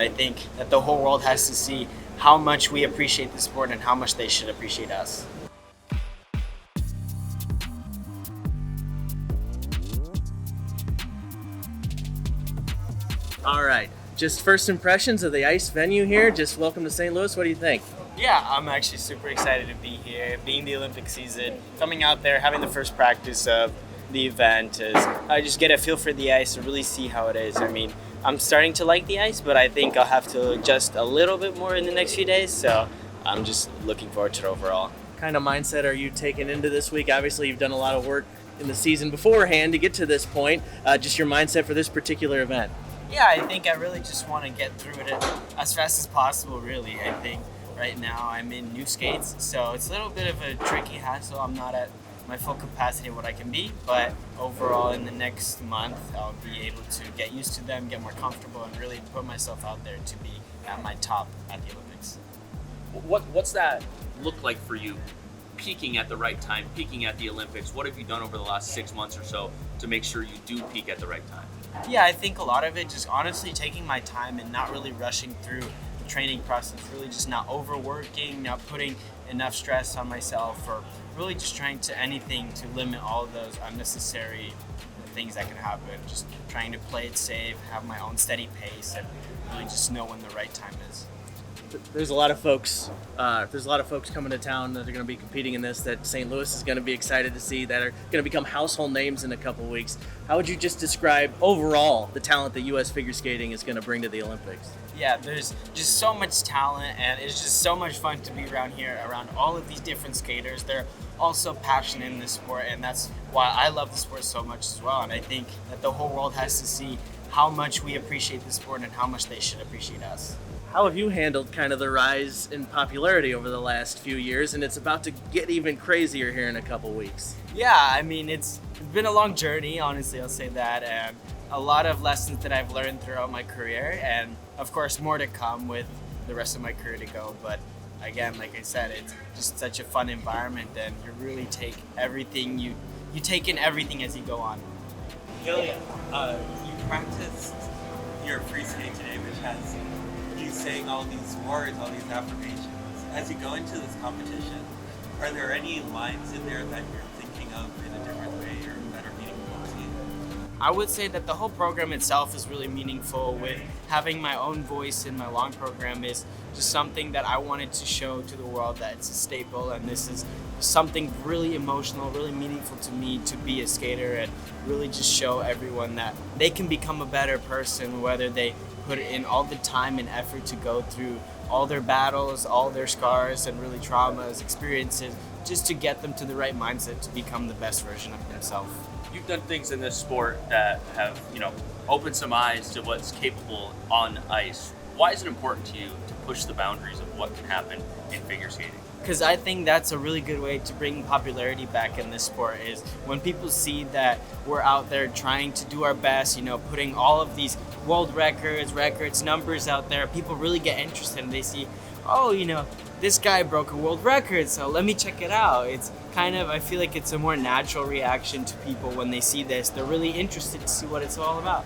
I think that the whole world has to see how much we appreciate the sport and how much they should appreciate us. All right, just first impressions of the ice venue here. Just welcome to St. Louis. What do you think? Yeah, I'm actually super excited to be here, being the Olympic season, coming out there, having the first practice of the event. Is I just get a feel for the ice and really see how it is. I mean, I'm starting to like the ice, but I think I'll have to adjust a little bit more in the next few days. So I'm just looking forward to it overall. What kind of mindset are you taking into this week? Obviously, you've done a lot of work in the season beforehand to get to this point. Just your mindset for this particular event. Yeah, I think I really just want to get through it as fast as possible, really. I think right now I'm in new skates, so it's a little bit of a tricky hassle. I'm not at my full capacity of what I can be, but overall in the next month I'll be able to get used to them, get more comfortable, and really put myself out there to be at my top at the Olympics. What's that look like for you? Peaking at the right time, peaking at the Olympics. What have you done over the last 6 months or so to make sure you do peak at the right time? Yeah, I think a lot of it just honestly taking my time and not really rushing through the training process, really just not overworking, not putting enough stress on myself, or really just trying to anything to limit all of those unnecessary things that can happen. Just trying to play it safe, have my own steady pace, and really just know when the right time is. There's a lot of folks. There's a lot of folks coming to town that are going to be competing in this. That St. Louis is going to be excited to see. That are going to become household names in a couple of weeks. How would you just describe overall the talent that U.S. figure skating is going to bring to the Olympics? Yeah, there's just so much talent, and it's just so much fun to be around here, around all of these different skaters. They're all so passionate in this sport, and that's why I love the sport so much as well. And I think that the whole world has to see how much we appreciate the sport and how much they should appreciate us. How have you handled kind of the rise in popularity over the last few years? And it's about to get even crazier here in a couple weeks. Yeah, I mean, it's been a long journey, honestly, I'll say that, and a lot of lessons that I've learned throughout my career, and of course more to come with the rest of my career to go. But again, like I said, it's just such a fun environment, and you really take everything, you take in everything as you go on. Ilia, you practiced your free skate today, which has you saying all these words, all these affirmations. As you go into this competition, are there any lines in there that you're thinking of in a different way or that are meaningful to you? I would say that the whole program itself is really meaningful. With having my own voice in my long program is just something that I wanted to show to the world that it's a staple, and this is something really emotional, really meaningful to me to be a skater, and really just show everyone that they can become a better person, whether they put in all the time and effort to go through all their battles, all their scars, and really traumas, experiences, just to get them to the right mindset to become the best version of themselves. You've done things in this sport that have, opened some eyes to what's capable on ice. Why is it important to you to push the boundaries of what can happen in figure skating? Because I think that's a really good way to bring popularity back in this sport, is when people see that we're out there trying to do our best, putting all of these world records, numbers out there, people really get interested and they see, this guy broke a world record, so let me check it out. It's kind of, I feel like it's a more natural reaction to people when they see this. They're really interested to see what it's all about.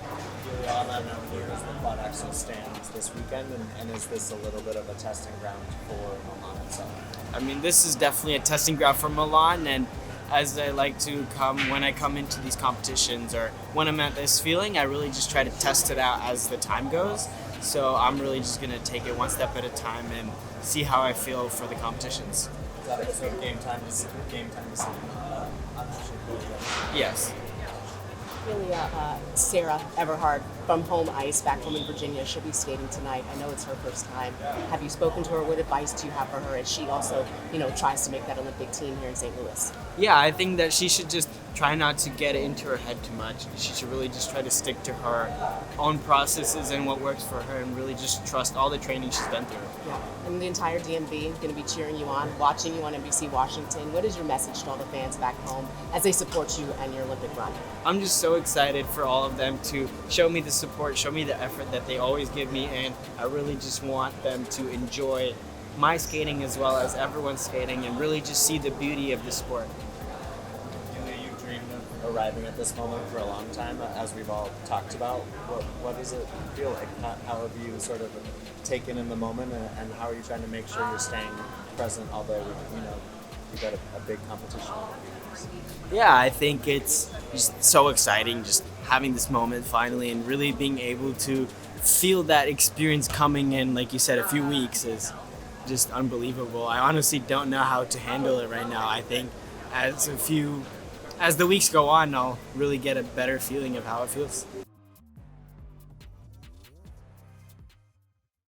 On that note, here is the Quad Axel stands this weekend, and is this a little bit of a testing ground for Milan itself? I mean, this is definitely a testing ground for Milan, and as I like to when I come into these competitions or when I'm at this feeling, I really just try to test it out as the time goes. So I'm really just going to take it one step at a time and see how I feel for the competitions. Is that so game time to see I'm actually really good. Yes. Ilia, Sarah Everhard from home ice back home in Virginia. She'll be skating tonight. I know it's her first time. Have you spoken to her? What advice do you have for her as she also, tries to make that Olympic team here in St. Louis? Yeah, I think that she should just try not to get into her head too much. She should really just try to stick to her own processes and what works for her, and really just trust all the training she's been through. Yeah, and the entire DMV going to be cheering you on, watching you on NBC Washington. What is your message to all the fans back home as they support you and your Olympic run? I'm just so excited for all of them to show me the support, show me the effort that they always give me, and I really just want them to enjoy my skating as well as everyone's skating and really just see the beauty of the sport. You dreamed of arriving at this moment for a long time, as we've all talked about. What does it feel like? How have you sort of taken in the moment, and how are you trying to make sure you're staying present, although, you've got a big competition? Yeah, I think it's just so exciting just having this moment finally and really being able to feel that experience coming in, like you said, a few weeks is just unbelievable. I honestly don't know how to handle it right now. I think as the weeks go on, I'll really get a better feeling of how it feels.